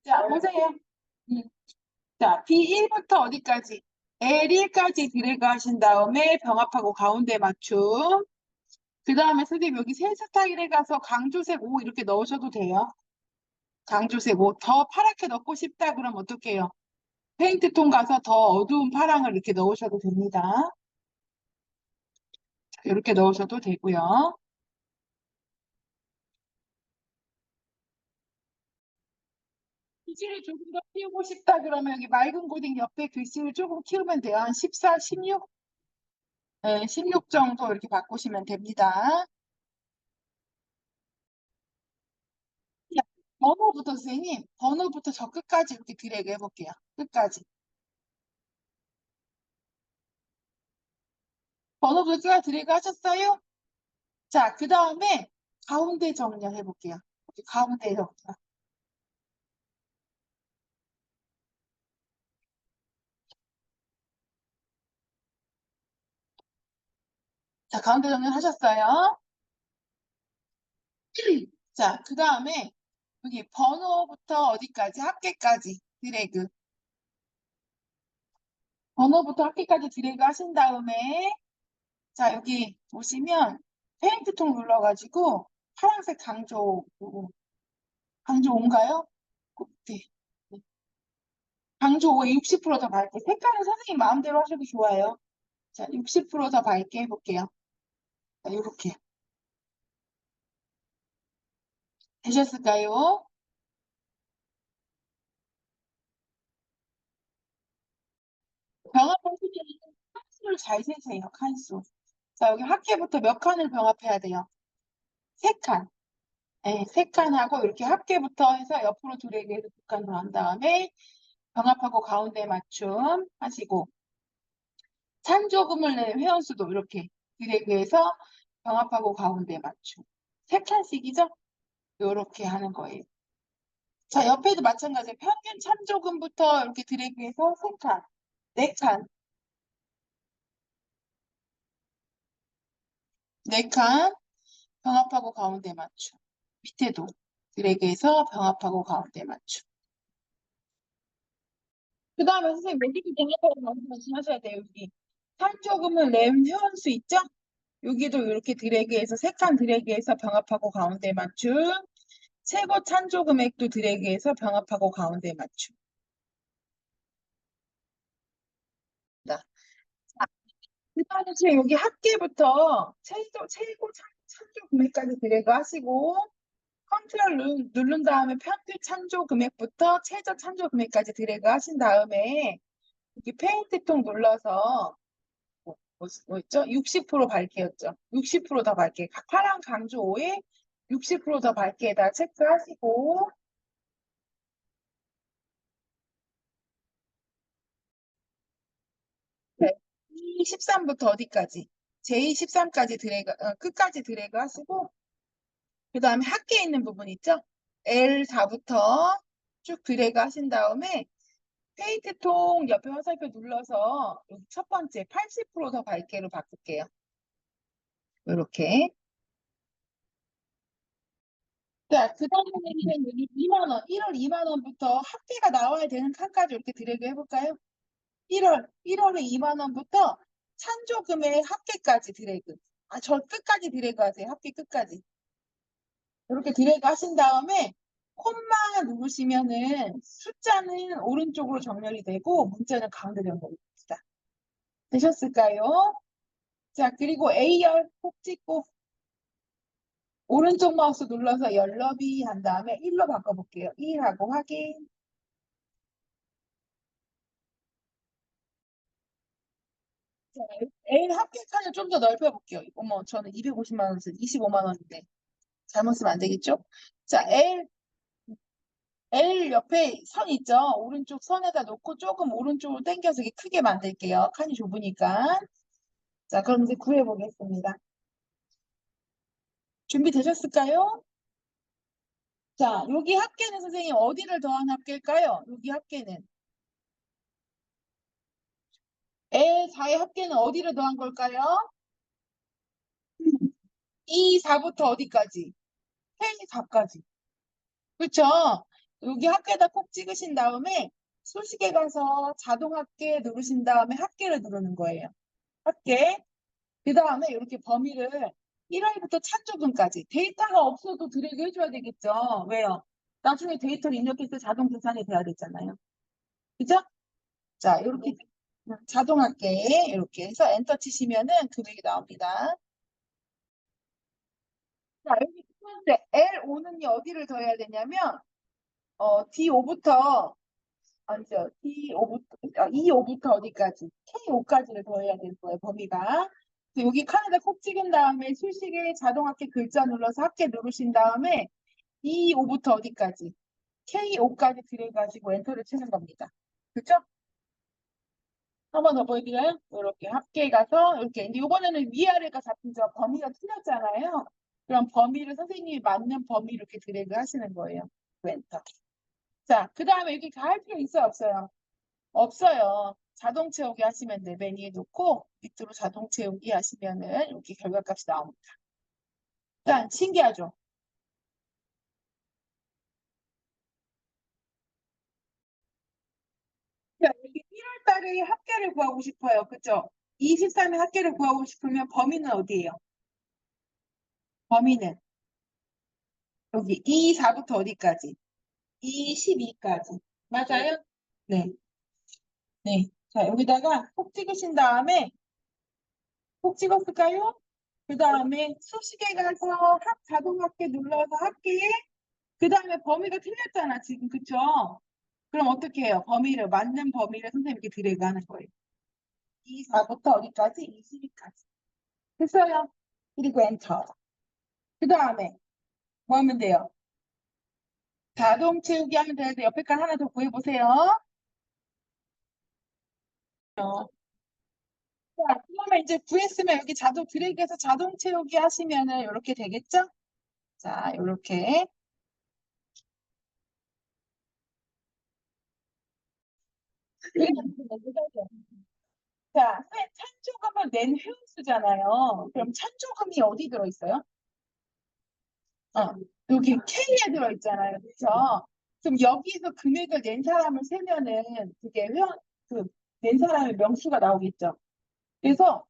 자, 보세요. 음. 자, B1부터 어디까지? L1까지 드래그 하신 다음에 병합하고 가운데 맞춤. 그 다음에 선생님 여기 세 스타일에 가서 강조색 5 이렇게 넣으셔도 돼요. 강조색 5. 더 파랗게 넣고 싶다 그럼 어떡해요? 페인트통 가서 더 어두운 파랑을 이렇게 넣으셔도 됩니다. 이렇게 넣으셔도 되고요. 글씨를 조금 더 키우고 싶다 그러면 여기 맑은 고딩 옆에 글씨를 조금 키우면 돼요. 한 14, 16? 네, 16 정도 이렇게 바꾸시면 됩니다. 자, 번호부터 선생님, 번호부터 저 끝까지 이렇게 드래그 해볼게요. 끝까지. 번호부터 끝까지 드래그 하셨어요? 자, 그 다음에 가운데 정렬 해볼게요. 이렇게 가운데 정렬. 자, 가운데 정렬 하셨어요? 자, 그 다음에 여기 번호부터 어디까지? 합계까지 드래그. 번호부터 합계까지 드래그 하신 다음에 자, 여기 보시면 페인트통 눌러가지고 파란색 강조 5인가요? 네. 강조 5에 60%더 밝게. 색깔은 선생님 마음대로 하셔도 좋아요. 자, 60%더 밝게 해볼게요. 자, 요렇게. 되셨을까요? 병합하실 때는 칸수를 잘 세세요. 칸수. 자, 여기 합계부터 몇 칸을 병합해야 돼요? 세 칸. 네, 세 칸하고 이렇게 합계부터 해서 옆으로 드래그해서 두 칸 더 한 다음에 병합하고 가운데 맞춤 하시고 찬조금을 낸 회원수도 이렇게 드래그해서 병합하고 가운데 맞춤. 세 칸씩이죠? 이렇게 하는 거예요. 자, 옆에도 마찬가지예요. 평균 참조금부터 이렇게 드래그해서 세 칸, 네 칸, 네 칸, 병합하고 가운데 맞춤. 밑에도 드래그해서 병합하고 가운데 맞춤. 그 다음에 선생님 여기도 병합하고 가운데 맞춤 하셔야 돼요. 여기 참조금을 낸 회원수 있죠? 여기도 이렇게 드래그해서 세 칸 드래그해서 병합하고 가운데 맞춤. 최고 찬조 금액도 드래그해서 병합하고 가운데 맞춤. 자, 그다음에 지금 여기 합계부터 최고 찬조 금액까지 드래그 하시고 컨트롤 누른 다음에 평균 찬조 금액부터 최저 찬조 금액까지 드래그 하신 다음에 여기 페인트통 눌러서 뭐 있죠? 60% 밝게였죠. 60%더 밝게. 파란 강조 5에 60%더 밝게에다 체크하시고 네. E13부터 어디까지? J13까지 드래그, 끝까지 드래그 하시고, 그 다음에 합계에 있는 부분 있죠? L4부터 쭉 드래그 하신 다음에, 페인트통 옆에 화살표 눌러서 여기 첫 번째 80%더 밝게로 바꿀게요. 이렇게. 자, 그 다음에는 여기 2만 원, 1월 2만 원부터 합계가 나와야 되는 칸까지 이렇게 드래그 해볼까요? 1월에 2만 원부터 찬조금의 합계까지 드래그. 아, 저 끝까지 드래그 하세요. 합계 끝까지. 이렇게 드래그 하신 다음에 콤마 누르시면은 숫자는 오른쪽으로 정렬이 되고 문자는 가운데 정렬이 됩니다. 되셨을까요? 자, 그리고 A열 꼭 찍고 오른쪽 마우스 눌러서 열너비 한 다음에 1로 바꿔볼게요. 1하고 확인. 자, A 합계 칸을 좀 더 넓혀볼게요. 어머, 저는 250만 원 쓰 25만 원인데 잘못 쓰면 안 되겠죠? 자, L 옆에 선 있죠? 오른쪽 선에다 놓고 조금 오른쪽으로 당겨서 이렇게 크게 만들게요. 칸이 좁으니까. 자, 그럼 이제 구해보겠습니다. 준비되셨을까요? 자, 여기 합계는 선생님 어디를 더한 합계일까요? 여기 합계는. L4의 합계는 어디를 더한 걸까요? E4부터 어디까지? K4까지. 그렇죠? 여기 합계에다 콕 찍으신 다음에 수식에 가서 자동 합계 누르신 다음에 합계를 누르는 거예요. 합계. 그 다음에 이렇게 범위를 1월부터 찬조금까지 데이터가 없어도 드래그 해줘야 되겠죠. 왜요? 나중에 데이터를 입력했을 때 자동 계산이 돼야 되잖아요. 그죠? 자, 이렇게 자동 합계 이렇게 해서 엔터 치시면은 금액이 나옵니다. 자, 여기 두 번째 L5는요 어디를 더해야 되냐면 D5부터 아니죠. E5부터 어디까지? K5까지를 더해야 되는 거예요, 범위가. 그래서 여기 칸에다 콕 찍은 다음에 수식에 자동합계 글자 눌러서 합계 누르신 다음에 E5부터 어디까지? K5까지 들여가지고 엔터를 치는 겁니다. 그죠? 한 번 더 보여드려요? 이렇게 합계 가서 이렇게. 근데 이번에는 위아래가 잡히죠. 범위가 틀렸잖아요. 그럼 범위를 선생님이 맞는 범위 이렇게 드래그 하시는 거예요. 엔터. 자, 그 다음에 여기 갈 필요 있어요, 없어요? 없어요. 자동 채우기 하시면 돼. 맨 위에 놓고 밑으로 자동 채우기 하시면은 이렇게 결과값이 나옵니다. 일단 신기하죠? 자, 여기 1월 달에 합계를 구하고 싶어요. 그죠? 23일 합계를 구하고 싶으면 범위는 어디예요? 범위는 여기 24부터 어디까지? 22까지. 맞아요? 네. 네. 자, 여기다가 콕 찍으신 다음에 콕 찍었을까요? 그 다음에 수식에 가서 자동 합계 눌러서 합계에 그 다음에 범위가 틀렸잖아, 지금. 그쵸? 그럼 어떻게 해요? 범위를, 맞는 범위를 선생님께 드래그 하는 거예요. 24부터 어디까지? 22까지. 됐어요. 그리고 엔터. 그 다음에 뭐 하면 돼요? 자동 채우기 하면 되는데 옆에 칸 하나 더 구해보세요. 자, 그러면 이제 구했으면 여기 자동 드래그해서 자동 채우기 하시면은 이렇게 되겠죠? 자, 이렇게. 자, 찬조금을 낸 회원수잖아요. 그럼 찬조금이 어디 들어있어요? 여기 K에 들어있잖아요. 그렇죠? 그럼 여기서 금액을 낸 사람을 세면은 그게 그, 낸 사람의 명수가 나오겠죠. 그래서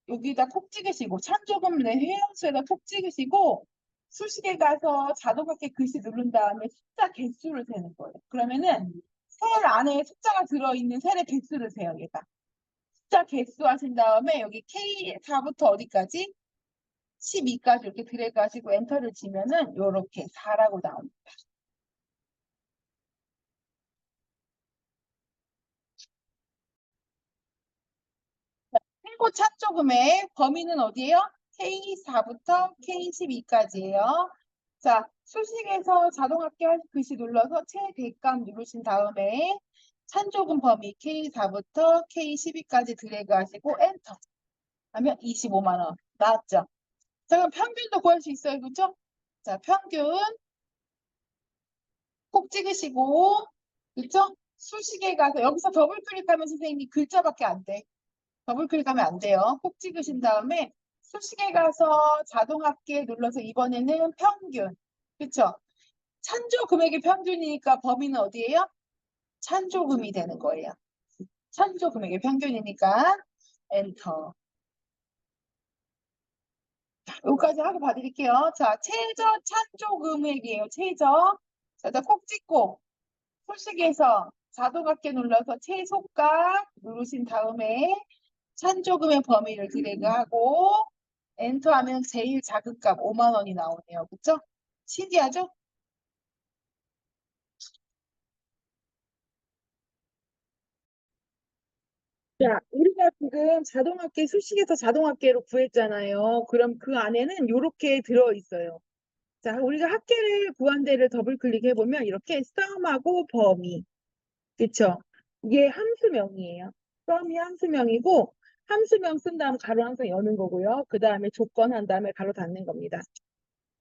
여기다 콕 찍으시고, 찬조금 낸 회원수에다 콕 찍으시고, 수식에 가서 자동하게 글씨 누른 다음에 숫자 개수를 세는 거예요. 그러면은 셀 안에 숫자가 들어있는 셀의 개수를 세요, 얘가. 숫자 개수 하신 다음에 여기 K4부터 어디까지? 12까지 이렇게 드래그 하시고 엔터를 치면은 요렇게 4라고 나옵니다. 최고 찬조금의 범위는 어디예요? K4부터 K12까지예요. 자, 수식에서 자동합계 글씨 눌러서 최대값 누르신 다음에 찬조금 범위 K4부터 K12까지 드래그 하시고 엔터 하면 25만 원 나왔죠? 자, 그럼 평균도 구할 수 있어요. 그렇죠? 자, 평균 꼭 찍으시고 그렇죠? 수식에 가서 여기서 더블 클릭하면 선생님이 글자밖에 안 돼. 더블 클릭하면 안 돼요. 꼭 찍으신 다음에 수식에 가서 자동 합계 눌러서 이번에는 평균. 그렇죠? 찬조 금액의 평균이니까 범위는 어디예요? 찬조금이 되는 거예요. 찬조 금액의 평균이니까 엔터. 여기까지 하고 봐드릴게요. 자, 최저 찬조 금액이에요. 최저. 자, 꼭 찍고 소식에서 자동합계 눌러서 최소값 누르신 다음에 찬조금의 범위를 드래그하고 엔터하면 제일 작은 값 5만 원이 나오네요. 그쵸? 신기하죠? 자, 우리가 지금 자동합계 수식에서 자동합계로 구했잖아요. 그럼 그 안에는 이렇게 들어있어요. 자, 우리가 합계를 구한 데를 더블 클릭해보면 이렇게 썸하고 범위. 그쵸? 이게 함수명이에요. 썸이 함수명이고 함수명 쓴 다음 가로 항상 여는 거고요. 그 다음에 조건 한 다음에 가로 닫는 겁니다.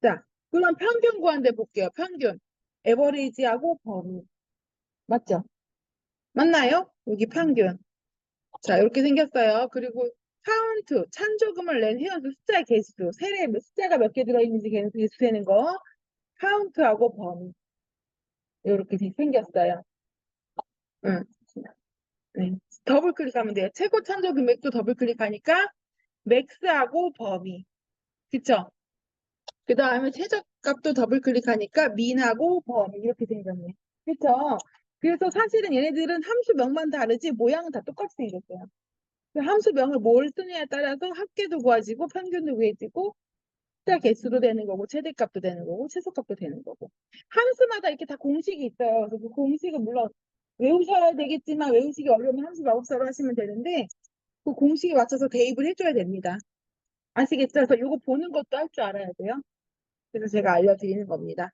자, 그럼 평균 구한데 볼게요. 평균. 에버리지하고 범위. 맞죠? 맞나요? 여기 평균. 자, 이렇게 생겼어요. 그리고 카운트, 찬조금을 낸 회원수 숫자의 개수, 숫자가 몇 개 들어있는지 개수 세는 거, 카운트하고 범위. 이렇게 생겼어요. 응. 네. 더블 클릭하면 돼요. 최고 찬조 금액도 더블 클릭하니까 맥스하고 범위. 그쵸? 그 다음에 최저값도 더블 클릭하니까 민하고 범위 이렇게 생겼네. 그쵸? 그래서 사실은 얘네들은 함수명만 다르지 모양은 다 똑같이 생겼어요. 그 함수명을 뭘 쓰느냐에 따라서 합계도 구해지고 평균도 구해지고 숫자 개수도 되는 거고 최대값도 되는 거고 최소값도 되는 거고 함수마다 이렇게 다 공식이 있어요. 그래서 그 공식은 물론 외우셔야 되겠지만 외우시기 어려우면 함수 마법사로 하시면 되는데 그 공식에 맞춰서 대입을 해줘야 됩니다. 아시겠죠? 그래서 이거 보는 것도 할 줄 알아야 돼요. 그래서 제가 알려드리는 겁니다.